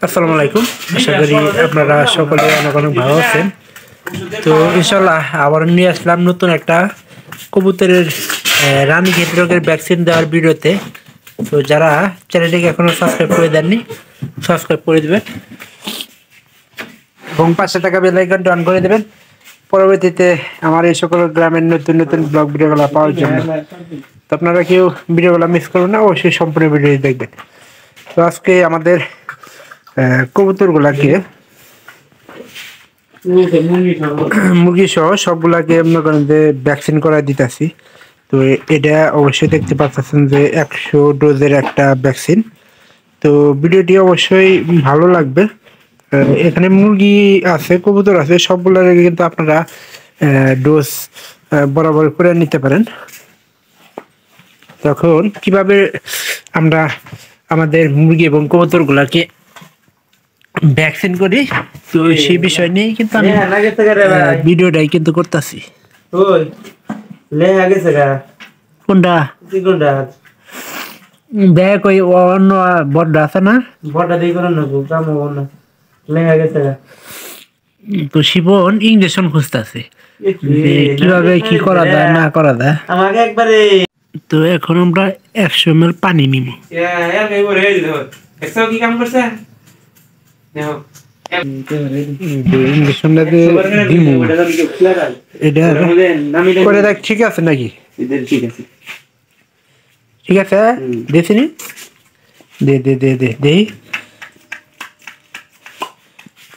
আসসালামু আলাইকুম, আশা করি আপনারা সকলে অনেক অনেক ভালো আছেন। তো ইনশাল্লাহ আবার নিয়ে আসলাম নতুন একটা কবুতরের রানীক্ষেত রোগের ভ্যাকসিন দেওয়ার ভিডিওতে। তো যারা চ্যানেলটিকে এখনো সাবস্ক্রাইব করে দেননি, সাবস্ক্রাইব করে দেবেন এবং পাশে থাকা বেল আইকনটা অন করে দেবেন পরবর্তীতে আমার এই সকল গ্রামের নতুন নতুন ব্লগ ভিডিওগুলো পাওয়ার জন্য। তো আপনারা কেউ ভিডিওগুলো মিস করবেন না, অবশ্যই সম্পূর্ণ ভিডিও দেখবেন। তো আজকে আমাদের কবুতরগুলাকে মুরগি সহ সবগুলাকে মনে করেন যে ভ্যাকসিন করা দিতেছি। তো এটা অবশ্যই দেখতে পাচ্ছেন যে 100 ডোজের একটা ভ্যাকসিন। তো ভিডিওটি অবশ্যই ভালো লাগবে। এখানে মুরগি আছে, কবুতর আছে, সবগুলোর কিন্তু আপনারা ডোজ বরাবর করে নিতে পারেন। তখন কিভাবে আমরা আমাদের মুরগি এবং কবুতরগুলাকে ভ্যাকসিন করি, তো সেই বিষয় নিয়ে কিন্তু আমি ভিডিওটাই কিন্তু করতেছি। কোনটা দেখ ওই অন্য বড়টা আছে না, বড়টা দিয়ে করেন না লেখা গেছে। তো শিবন ইঞ্জেকশন খুঁজতেছে কিভাবে কি করা যায় না করা যায় আমাকে একবারে। তো এখন আমরা 100 ml পানি নিব। কি কাম করছে ঠিক আছে নাকি? ঠিক আছে, দেখছিনি দে দে দে দে দে।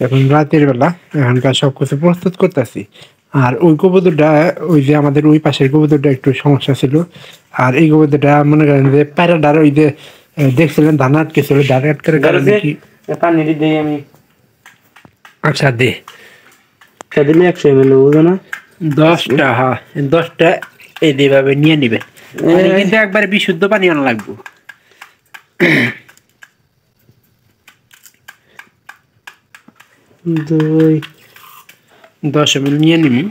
এখন রাতের বেলা এখনকার সবকিছু প্রস্তুত করতেছি। আর ওই কবুতরটা, ওই যে আমাদের ওই পাশের কবুতরটা একটু সমস্যা ছিল। আর এই কবুতরটা মনে করেন যে প্যারাডার ওই যে দেখছিলেন ধান আটকে ছিল, ধান আটকার কারণে কি পানি দিই আমি। আচ্ছা দে দিলে 100 ml বুঝো না, 10টা। হ্যাঁ 10টা এইভাবে নিয়ে নিবেন, কিন্তু একবারে বিশুদ্ধ পানি আনা লাগবে। 10 ml নিয়ে নিবি।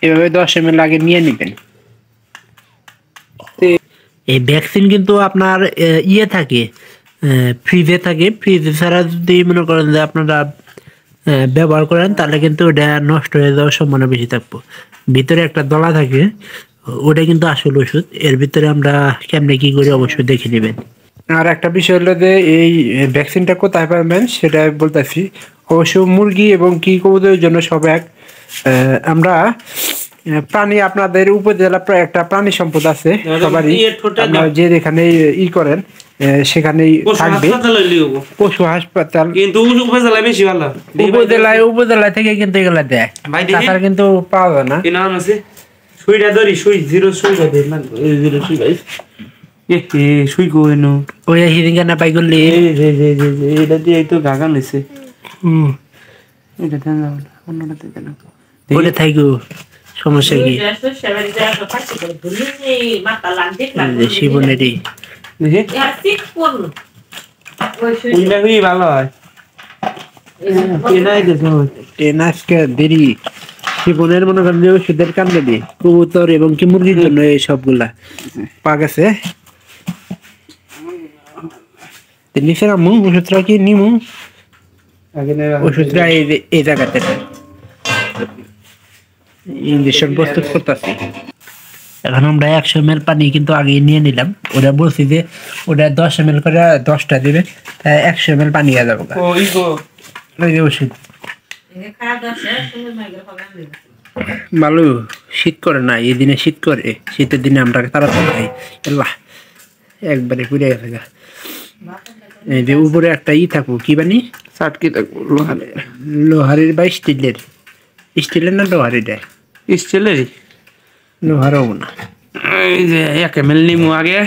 এভাবে 10 ml আগে নিয়ে নিবেন। এই ভ্যাকসিন কিন্তু আপনার ইয়ে থাকে, ফ্রিজে থাকে। ফ্রিজে ছাড়া যদি মনে করেন যে আপনারা ব্যবহার করেন তাহলে কিন্তু ওটা নষ্ট হয়ে যাওয়ার সম্ভাবনা বেশি থাকবো। ভিতরে একটা দলা থাকে, ওটা কিন্তু আসল ওষুধ। এর ভিতরে আমরা কেমনে কি করি অবশ্যই দেখে নেবেন। আর একটা বিষয় হলো যে এই ভ্যাকসিনটা কোথায় পাবেন সেটা বলতেছি। অবশ্য মুরগি এবং কি কবুতরের জন্য সব এক। আমরা প্রাণী, আপনাদের উপজেলা একটা প্রাণী সম্পদ আছে সবারই, আপনারা যে যেখানে ই করেন সেখানেই থাকবে পশু হাসপাতাল। কিন্তু উপজেলায় বেশি ভালো, উপজেলা থেকে কিন্তু এগুলা দেয়, তাছাড়া কিন্তু পাওয়া যায় না। কি নাম আছে? সুইটা ধরি, সুই জিরো সুইটা দেন না, জিরো সুই ভাই। সুই কোয়েনো ওই হিরিঙ্গা না পাই করলে এটা দিয়ে তো গাগান হইছে। এটা দেন না, অন্যটা দেন না, ওটা থাইগো। সমস্যা কি শিবনেরই ভালো হয় দেরি। শিবনের মনে করেন যে ওষুধের কামড়ে দিয়ে কবুতর এবং কি মুরগির জন্য এই সবগুলা পা গেছে। নিচে নামু ওষুধটা কি নিমু, ওষুধটা এই জায়গাতে ইঞ্জেকশন প্রস্তুত করতেছি। এখন আমরা 100 ml পানি কিন্তু আগে নিয়ে নিলাম। ওরা বলছি যে ওটা 10 ml করে 10টা দিবে, 100 ml পানি হয়ে যাবে ওষুধ। ভালো শীত করে না, এই দিনে শীত করে, শীতের দিনে আমরা তাড়াতাড়ি খাই। একবারে পুড়ে গেছে গা। এই যে উপরে একটা ই থাকবো, কি বানি চাটকি থাকবো, লোহারের বা স্টিলের। স্টিলের না লোহারের? স্টিলেরই, লোহারও না। এই যে 1 ml নিমু আগে,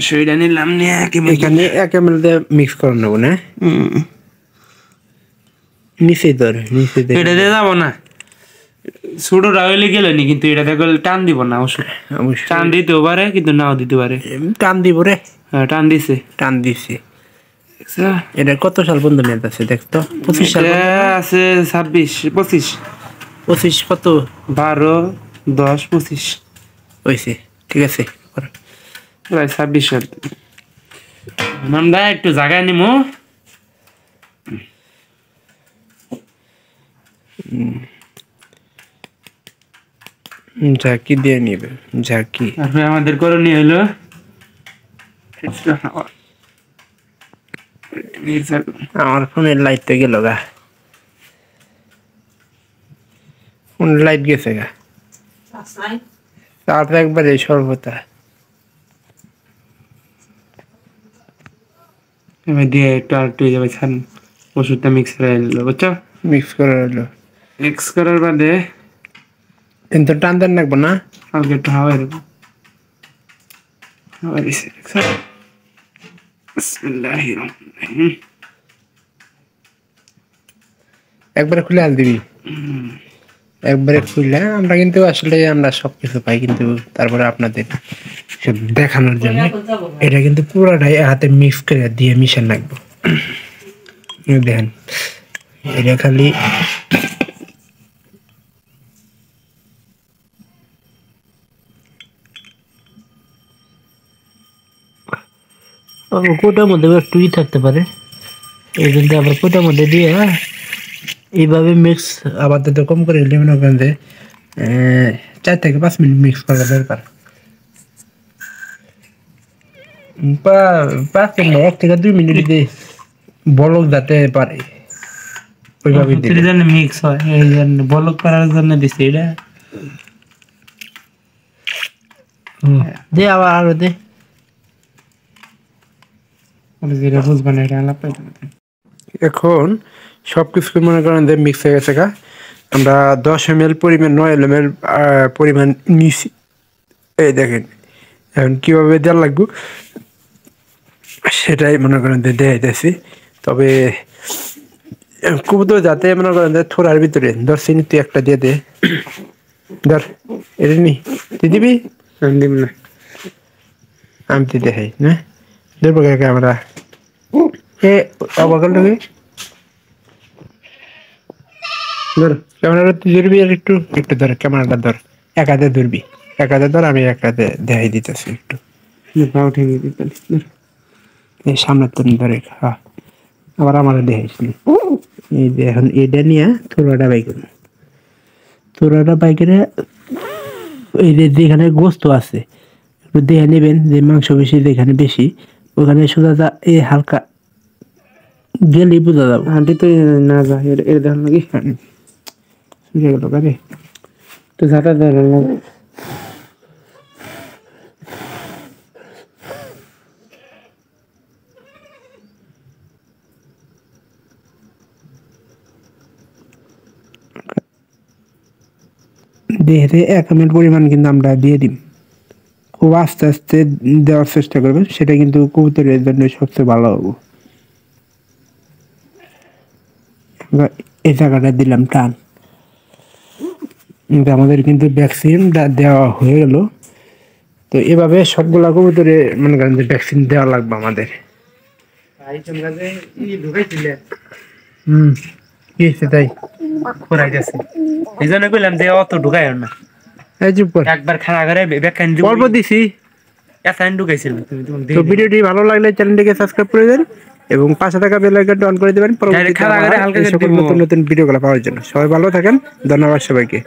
সেটা নিলাম নিয়ে এখানে 1 ml দিয়ে মিক্স করে নেবো না। নিচে ধর, নিচে এটা দিয়ে যাবো না, ছোটটা হইলে গেলে নি, কিন্তু এটা দেখলে টান দিব না। অবশ্যই টান দিতেও পারে, কিন্তু নাও দিতে পারে। টান দিব রে। হ্যাঁ টান দিছে, টান দিছে। এটা কত সাল পর্যন্ত মেয়াদ আছে দেখতো? 25 সাল আছে, 26 25 25 কত 12 10 25 হয়েছে, ঠিক আছে। প্রায় 26 আর আমরা একটু জায়গা নিমু। ঝাঁকি দিয়ে নিবে, ঝাঁকি। তারপরে আমাদের করণীয় হলো আমার ফোনের লাইট তো গেল গা, ফোনের লাইট গেছে গা, তার একবারে সর্বতা এবার দিয়ে একটু আর একটু যাবে ছান ওষুধটা মিক্স করে নিল, বুঝছো? মিক্স করে রইলো। মিক্স করার বাদে কিন্তু টান দেন রাখবো না, হালকা একটু হাওয়াই দেবো। হাওয়াই দিছি, দেখছো? বিসমিল্লাহির রহমানির রহিম। একবারে খুলে আল দিবি, একবারে খুললে আমরা কিন্তু আসলে আমরা সবকিছু পাই, কিন্তু তারপরে আপনাদের সব দেখানোর জন্য এটা কিন্তু পুরোটাই হাতে মিক্স করে দিয়ে মিশান রাখবো। দেখেন এটা খালি কোটার মধ্যে একটু থাকতে পারে, এই জন্য আবার কোটার মধ্যে দিয়ে এইভাবে মিক্স আপাতত কম করে মনে করেন যে 4 থেকে 5 মিনিট মিক্স করা দরকার। 5 থেকে 1 থেকে 2 মিনিট দিয়ে বলক যাতে পারে ওইভাবে মিক্স হয়, এই জন্য বলক করার জন্য দিছি এটা। দে আবার আরো দে, যেটা বুঝবেন এটা আলাপ। এখন সবকিছু মনে করেন যে মিক্স হয়ে গেছে। আমরা 10 ml পরিমাণ 9 ml পরিমাণ নিছি, এই দেখেন। এখন কিভাবে দেওয়া লাগবে সেটাই মনে করেন যে দেখাইতেছি। তবে কবুতর যাতে মনে করেন যে থোড়ার ভিতরে 10 চিনি তুই একটা দিয়ে দে, ধর এটা নি তুই দিবি, দিব না আমি তুই দেখাই না ধরবো ক্যামেরা এ অবাকল লাগে ধর ক্যামেরাটা তুই ধরবি, আর একটু একটু ধর ক্যামেরাটা ধর, এক হাতে ধরবি, এক হাতে ধর, আমি এক হাতে দেখাই দিতেছি একটু। এই সামনের তো ধরে, হ্যাঁ আবার আমার দেখাইছিলি। এই যে এখন এটা নিয়ে থোড়াটা বাই করবো, থোড়াটা বাই করে এই যে যেখানে গোস্ত আছে একটু দেখে নেবেন যে মাংস বেশি, যেখানে বেশি ওখানে সোজা এই হালকা গেলেই বোঝা যাবে। হাঁটি তো না যা এর দেখার নাকি শুয়ে গেল গাড়ি তো ঝাঁটা দেওয়ার লাগে। দেখে 1 ml পরিমাণ কিন্তু আমরা দিয়ে দিই, খুব আস্তে আস্তে দেওয়ার চেষ্টা করবেন, সেটা কিন্তু কবুতরের জন্য সবচেয়ে ভালো হবে। আমরা এই জায়গাটা দিলাম টান, আমাদের কিন্তু ভ্যাকসিনটা দেওয়া হয়ে গেল। তো এভাবে সবগুলা কবুতরে মনে করেন যে ভ্যাকসিন দেওয়া লাগবে আমাদের। কি হয়েছে তাই খোরাই গেছে, এই জন্য কইলাম যে অত ঢুকাই না, এই চুপ কর, একবার খাড়া করে ব্যাখ্যান অল্প দিছি। এসাইন ঢুকাইছিল। তো ভিডিওটি ভালো লাগলে চ্যানেলটিকে সাবস্ক্রাইব করে দেন এবং পাশে থাকা বেল আইকনটা অন করে দিবেন পরবর্তীতে নতুন নতুন ভিডিওগুলো পাওয়ার জন্য। সবাই ভালো থাকেন, ধন্যবাদ সবাইকে।